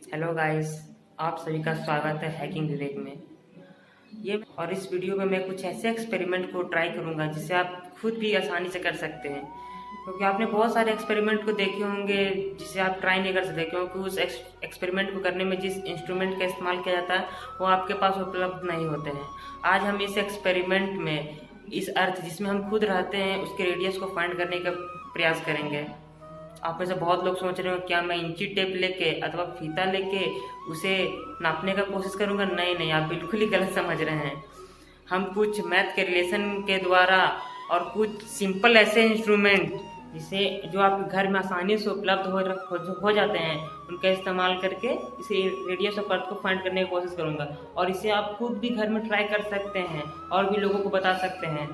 Hello guys, आप सभी का स्वागत है हैकिंग विवेक में। इस वीडियो में मैं कुछ ऐसे एक्सपेरिमेंट को ट्राई करूंगा जिसे आप खुद भी आसानी से कर सकते हैं, क्योंकि आपने बहुत सारे एक्सपेरिमेंट को देखे होंगे जिसे आप ट्राई नहीं कर सकते, क्योंकि उस एक्सपेरिमेंट को करने में जिस इंस्ट्रूमेंट का इस्तेमाल किया जाता है वो आपके पास उपलब्ध नहीं होते हैं। आज हम इस एक्सपेरिमेंट में इस अर्थ जिसमें हम खुद रहते हैं उसके रेडियस को फाइंड करने का प्रयास करेंगे। आप में से बहुत लोग सोच रहे हो क्या मैं इंची टेप लेके अथवा फीता लेके उसे नापने का कोशिश करूंगा। नहीं नहीं, आप बिल्कुल ही गलत समझ रहे हैं। हम कुछ मैथ के रिलेशन के द्वारा और कुछ सिंपल ऐसे इंस्ट्रूमेंट जिसे जो आपके घर में आसानी से उपलब्ध हो जाते हैं उनका इस्तेमाल करके इसे रेडियस ऑफ अर्थ को फाइंड करने की कोशिश करूंगा। और इसे आप खुद भी घर में ट्राई कर सकते हैं और भी लोगों को बता सकते हैं।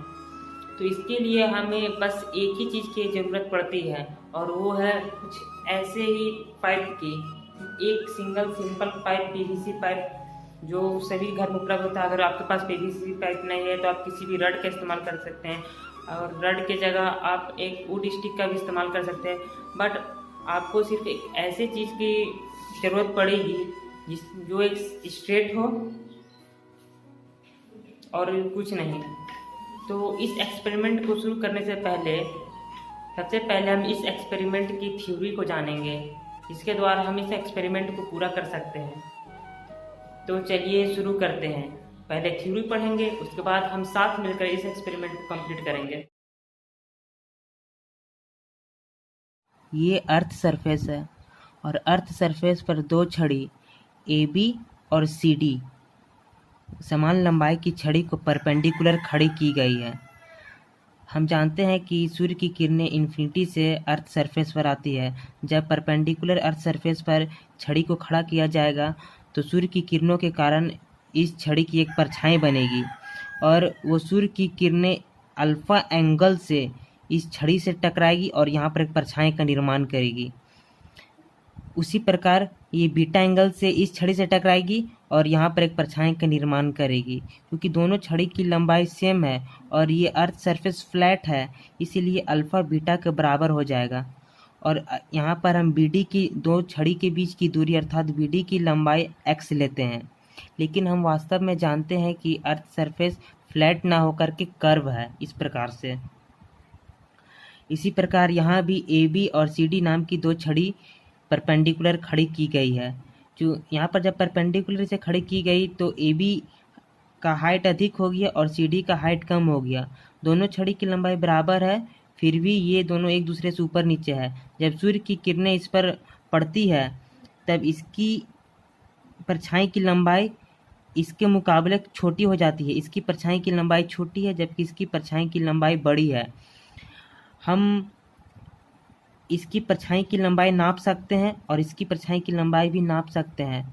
तो इसके लिए हमें बस एक ही चीज़ की ज़रूरत पड़ती है और वो है कुछ ऐसे ही पाइप की, एक सिंपल पाइप, पीवीसी पाइप जो सभी घर में उपलब्ध होता है। अगर आपके पास पीवीसी पाइप नहीं है तो आप किसी भी रड का इस्तेमाल कर सकते हैं, और रड के जगह आप एक वुड स्टिक का भी इस्तेमाल कर सकते हैं। बट आपको सिर्फ एक ऐसी चीज़ की ज़रूरत पड़ेगी जो एक स्ट्रेट हो और कुछ नहीं। तो इस एक्सपेरिमेंट को शुरू करने से पहले सबसे पहले हम इस एक्सपेरिमेंट की थ्योरी को जानेंगे, इसके द्वारा हम इस एक्सपेरिमेंट को पूरा कर सकते हैं। तो चलिए शुरू करते हैं। पहले थ्योरी पढ़ेंगे, उसके बाद हम साथ मिलकर इस एक्सपेरिमेंट को कंप्लीट करेंगे। ये अर्थ सरफेस है और अर्थ सरफेस पर दो छड़ी AB और CD समान लंबाई की छड़ी को परपेंडिकुलर खड़ी की गई है। हम जानते हैं कि सूर्य की किरणें इन्फिनिटी से अर्थ सरफेस पर आती है। जब परपेंडिकुलर अर्थ सरफेस पर छड़ी को खड़ा किया जाएगा तो सूर्य की किरणों के कारण इस छड़ी की एक परछाई बनेगी और वो सूर्य की किरणें अल्फा एंगल से इस छड़ी से टकराएगी और यहाँ पर एक परछाई का निर्माण करेगी। उसी प्रकार ये बीटा एंगल से इस छड़ी से टकराएगी और यहाँ पर एक परछाई का निर्माण करेगी। क्योंकि दोनों छड़ी की लंबाई सेम है और ये अर्थ सरफेस फ्लैट है, इसीलिए अल्फा बीटा के बराबर हो जाएगा। और यहाँ पर हम BD की दो छड़ी के बीच की दूरी अर्थात BD की लंबाई x लेते हैं, लेकिन हम वास्तव में जानते हैं कि अर्थ सरफेस फ्लैट ना होकर के कर्व है इस प्रकार से। इसी प्रकार यहाँ भी AB और CD नाम की दो छड़ी परपेंडिकुलर खड़ी की गई है। जो यहाँ पर जब परपेंडिकुलर से खड़ी की गई तो AB का हाइट अधिक हो गया और CD का हाइट कम हो गया। दोनों छड़ी की लंबाई बराबर है, फिर भी ये दोनों एक दूसरे से ऊपर नीचे है। जब सूर्य की किरणें इस पर पड़ती है तब इसकी परछाई की लंबाई इसके मुकाबले छोटी हो जाती है। इसकी परछाई की लंबाई छोटी है जबकि इसकी परछाई की लंबाई बड़ी है। हम इसकी परछाई की लंबाई नाप सकते हैं और इसकी परछाई की लंबाई भी नाप सकते हैं।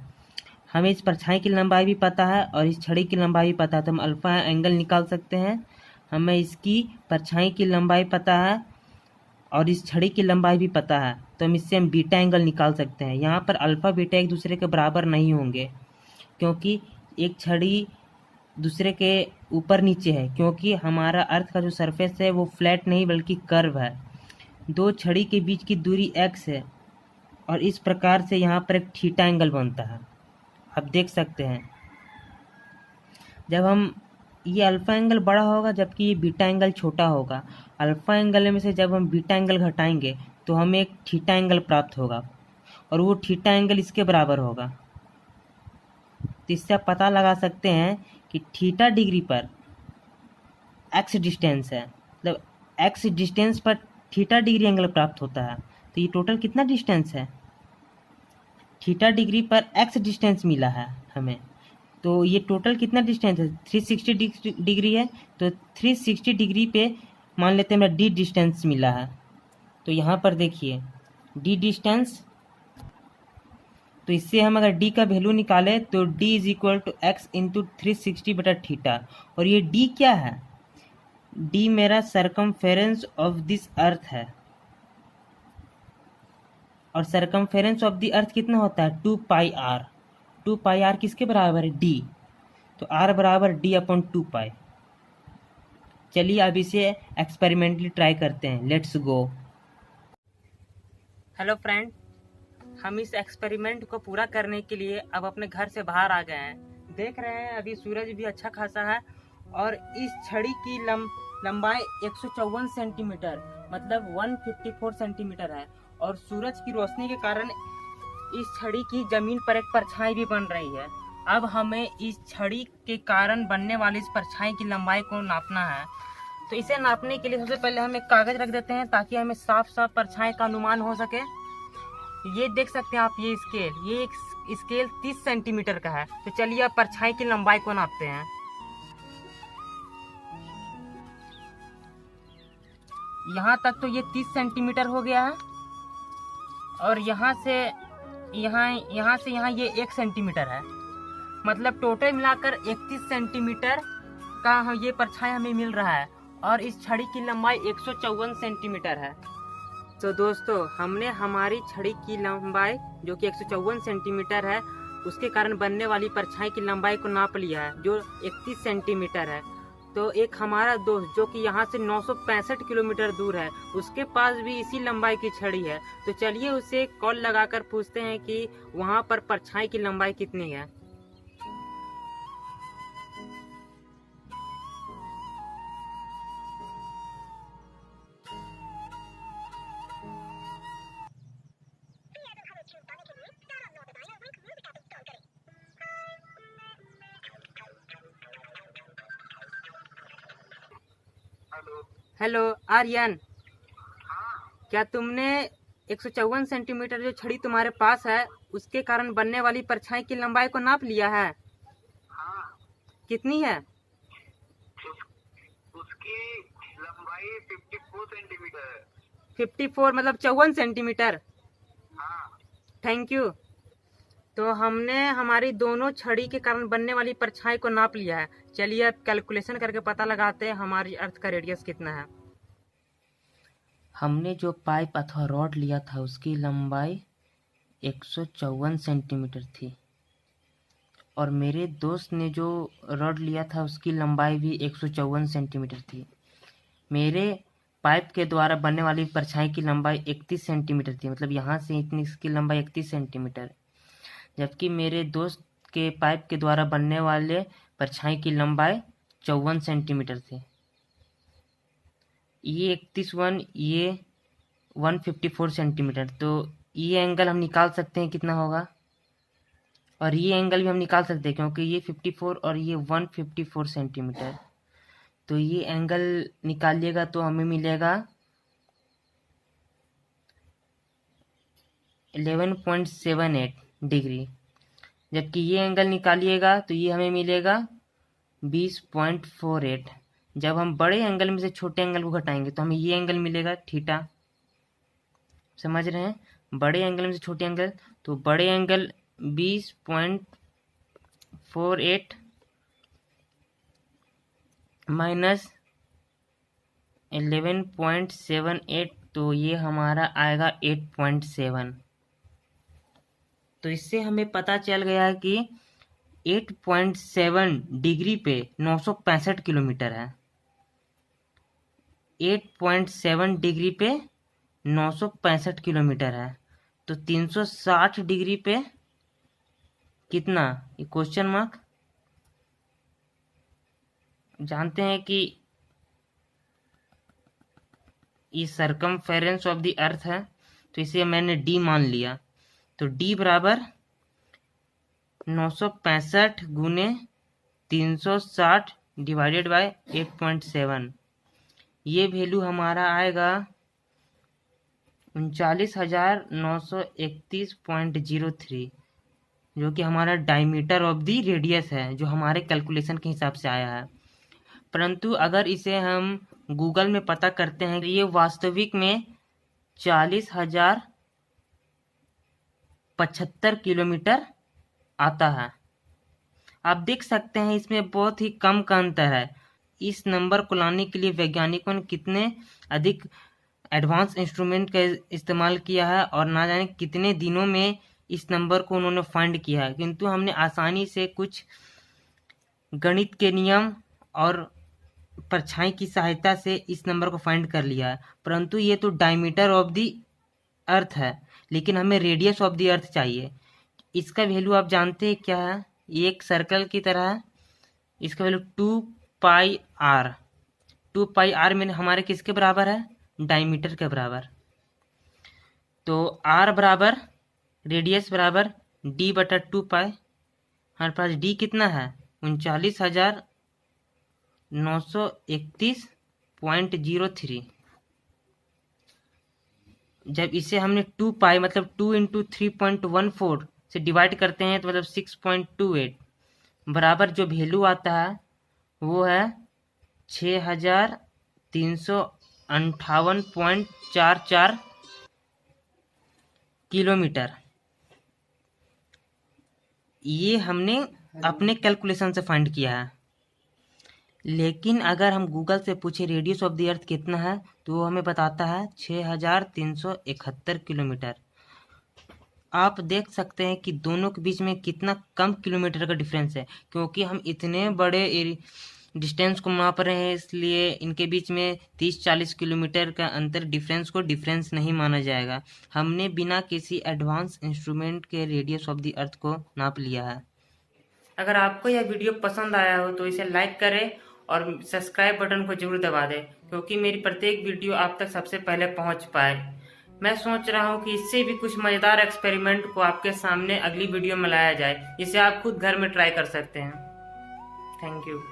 हमें इस परछाई की लंबाई भी पता है और इस छड़ी की लंबाई भी पता है, तो हम अल्फा एंगल निकाल सकते हैं। हमें इसकी परछाई की लंबाई पता है और इस छड़ी की लंबाई भी पता है, तो हम बीटा एंगल निकाल सकते हैं। यहाँ पर अल्फा बीटा एक दूसरे के बराबर नहीं होंगे, क्योंकि एक छड़ी दूसरे के ऊपर नीचे है, क्योंकि हमारा अर्थ का जो सरफेस है वो फ्लैट नहीं बल्कि कर्व है। दो छड़ी के बीच की दूरी x है और इस प्रकार से यहाँ पर एक थीटा एंगल बनता है। आप देख सकते हैं जब हम ये अल्फा एंगल बड़ा होगा जबकि ये बीटा एंगल छोटा होगा। अल्फा एंगल में से जब हम बीटा एंगल घटाएंगे तो हमें एक थीटा एंगल प्राप्त होगा और वो थीटा एंगल इसके बराबर होगा। तो इससे आप पता लगा सकते हैं कि थीटा डिग्री पर x डिस्टेंस है, मतलब x डिस्टेंस पर थीटा डिग्री एंगल प्राप्त होता है। तो ये टोटल कितना डिस्टेंस है? थीटा डिग्री पर x डिस्टेंस मिला है हमें, तो ये टोटल कितना डिस्टेंस है? 360 डिग्री है। तो 360 डिग्री पे मान लेते हैं हमें d डिस्टेंस मिला है। तो यहाँ पर देखिए d डिस्टेंस, तो इससे हम अगर d का वैल्यू निकालें तो d is equal to x into 360 बटा थीटा। और ये d क्या है? d मेरा सरकमफेरेंस ऑफ दिस अर्थ है, और सरकमफेरेंस ऑफ द अर्थ कितना होता है? 2 पाई आर। 2 पाई आर किसके बराबर है? d। तो r बराबर d अपॉन 2 पाई। चलिए अब इसे एक्सपेरिमेंटली ट्राई करते हैं। Let's go. हेलो फ्रेंड, हम इस एक्सपेरिमेंट को पूरा करने के लिए अब अपने घर से बाहर आ गए हैं। देख रहे हैं अभी सूरज भी अच्छा खासा है और इस छड़ी की लंबाई 154 सेंटीमीटर मतलब 154 सेंटीमीटर है और सूरज की रोशनी के कारण इस छड़ी की जमीन पर एक परछाई भी बन रही है। अब हमें इस छड़ी के कारण बनने वाली इस परछाई की लंबाई को नापना है। तो इसे नापने के लिए सबसे पहले हम एक कागज रख देते हैं ताकि हमें साफ साफ परछाई का अनुमान हो सके। ये देख सकते हैं आप, ये एक स्केल 30 सेंटीमीटर का है। तो चलिए अब परछाई की लंबाई को नापते हैं। यहाँ तक तो ये 30 सेंटीमीटर हो गया है और यहाँ से यहाँ ये 1 सेंटीमीटर है। मतलब टोटल मिलाकर 31 सेंटीमीटर का ये परछाई हमें मिल रहा है और इस छड़ी की लंबाई 154 सेंटीमीटर है। तो दोस्तों, हमने हमारी छड़ी की लंबाई जो कि 154 सेंटीमीटर है उसके कारण बनने वाली परछाई की लंबाई को नाप लिया है जो 31 सेंटीमीटर है। तो एक हमारा दोस्त जो कि यहाँ से 965 किलोमीटर दूर है उसके पास भी इसी लंबाई की छड़ी है। तो चलिए उसे कॉल लगाकर पूछते हैं कि वहाँ पर परछाई की लंबाई कितनी है। हेलो आर्यन, क्या तुमने 154 सेंटीमीटर जो छड़ी तुम्हारे पास है उसके कारण बनने वाली परछाई की लंबाई को नाप लिया है? हाँ, कितनी है? उसकी लंबाई 54 सेंटीमीटर है। 54 मतलब 54 सेंटीमीटर। हाँ, थैंक यू। तो हमने हमारी दोनों छड़ी के कारण बनने वाली परछाई को नाप लिया है। चलिए अब कैलकुलेशन करके पता लगाते हैं हमारी अर्थ का रेडियस कितना है। हमने जो पाइप अथवा रॉड लिया था उसकी लंबाई 154 सेंटीमीटर थी और मेरे दोस्त ने जो रॉड लिया था उसकी लंबाई भी 154 सेंटीमीटर थी। मेरे पाइप के द्वारा बनने वाली परछाई की लंबाई 31 सेंटीमीटर थी, मतलब यहाँ से इतनी इसकी लंबाई 31 सेंटीमीटर, जबकि मेरे दोस्त के पाइप के द्वारा बनने वाले परछाई की लंबाई 54 सेंटीमीटर थी। ये 31 ये 154 सेंटीमीटर। तो ये एंगल हम निकाल सकते हैं कितना होगा, और ये एंगल भी हम निकाल सकते हैं क्योंकि ये 54 और ये 154 सेंटीमीटर। तो ये एंगल निकालिएगा तो हमें मिलेगा 11.78 डिग्री, जबकि ये एंगल निकालिएगा तो ये हमें मिलेगा 20.48। जब हम बड़े एंगल में से छोटे एंगल को घटाएंगे तो हमें ये एंगल मिलेगा थीटा। समझ रहे हैं? बड़े एंगल में से छोटे एंगल, तो बड़े एंगल 20.48 माइनस 11.78, तो ये हमारा आएगा 8.7। तो इससे हमें पता चल गया है कि 8.7 डिग्री पे 965 किलोमीटर है। 8.7 डिग्री पे 965 किलोमीटर है। तो 360 डिग्री पे कितना, ये क्वेश्चन मार्क। जानते हैं कि ये सरकमफेरेंस ऑफ द अर्थ है, तो इसे मैंने डी मान लिया। तो डी बराबर 965 गुने 360 डिवाइडेड बाय 8.7। ये वैल्यू हमारा आएगा 39,931.03, जो कि हमारा डायमीटर ऑफ द रेडियस है, जो हमारे कैलकुलेशन के हिसाब से आया है। परंतु अगर इसे हम गूगल में पता करते हैं तो ये वास्तविक में 40,075 किलोमीटर आता है। आप देख सकते हैं इसमें बहुत ही कम का अंतर है। इस नंबर को लाने के लिए वैज्ञानिकों ने कितने अधिक एडवांस इंस्ट्रूमेंट का इस्तेमाल किया है और ना जाने कितने दिनों में इस नंबर को उन्होंने फाइंड किया है, किंतु हमने आसानी से कुछ गणित के नियम और परछाई की सहायता से इस नंबर को फाइंड कर लिया है। परंतु ये तो डायमीटर ऑफ द अर्थ है, लेकिन हमें रेडियस ऑफ द अर्थ चाहिए। इसका वैल्यू आप जानते हैं क्या है? ये एक सर्कल की तरह है। इसका वैल्यू 2πr। 2πr में हमारे किसके बराबर है? डायमीटर के बराबर। तो r बराबर रेडियस बराबर d बटा 2π। हमारे पास d कितना है? 39,931.03। जब इसे हमने 2π मतलब 2 इंटू 3.14 से डिवाइड करते हैं तो मतलब 6.28 बराबर जो वैल्यू आता है वो है 6,358.44 किलोमीटर। ये हमने अपने कैलकुलेशन से फाइंड किया है। लेकिन अगर हम गूगल से पूछे रेडियस ऑफ द अर्थ कितना है तो वो हमें बताता है 6,371 किलोमीटर। आप देख सकते हैं कि दोनों के बीच में कितना कम किलोमीटर का डिफरेंस है, क्योंकि हम इतने बड़े डिस्टेंस को माप रहे हैं, इसलिए इनके बीच में 30-40 किलोमीटर का अंतर डिफरेंस को डिफरेंस नहीं माना जाएगा। हमने बिना किसी एडवांस इंस्ट्रूमेंट के रेडियस ऑफ द अर्थ को नाप लिया है। अगर आपको यह वीडियो पसंद आया हो तो इसे लाइक करें और सब्सक्राइब बटन को जरूर दबा दें, क्योंकि मेरी प्रत्येक वीडियो आप तक सबसे पहले पहुंच पाए। मैं सोच रहा हूं कि इससे भी कुछ मज़ेदार एक्सपेरिमेंट को आपके सामने अगली वीडियो में लाया जाए, जिसे आप खुद घर में ट्राई कर सकते हैं। Thank you.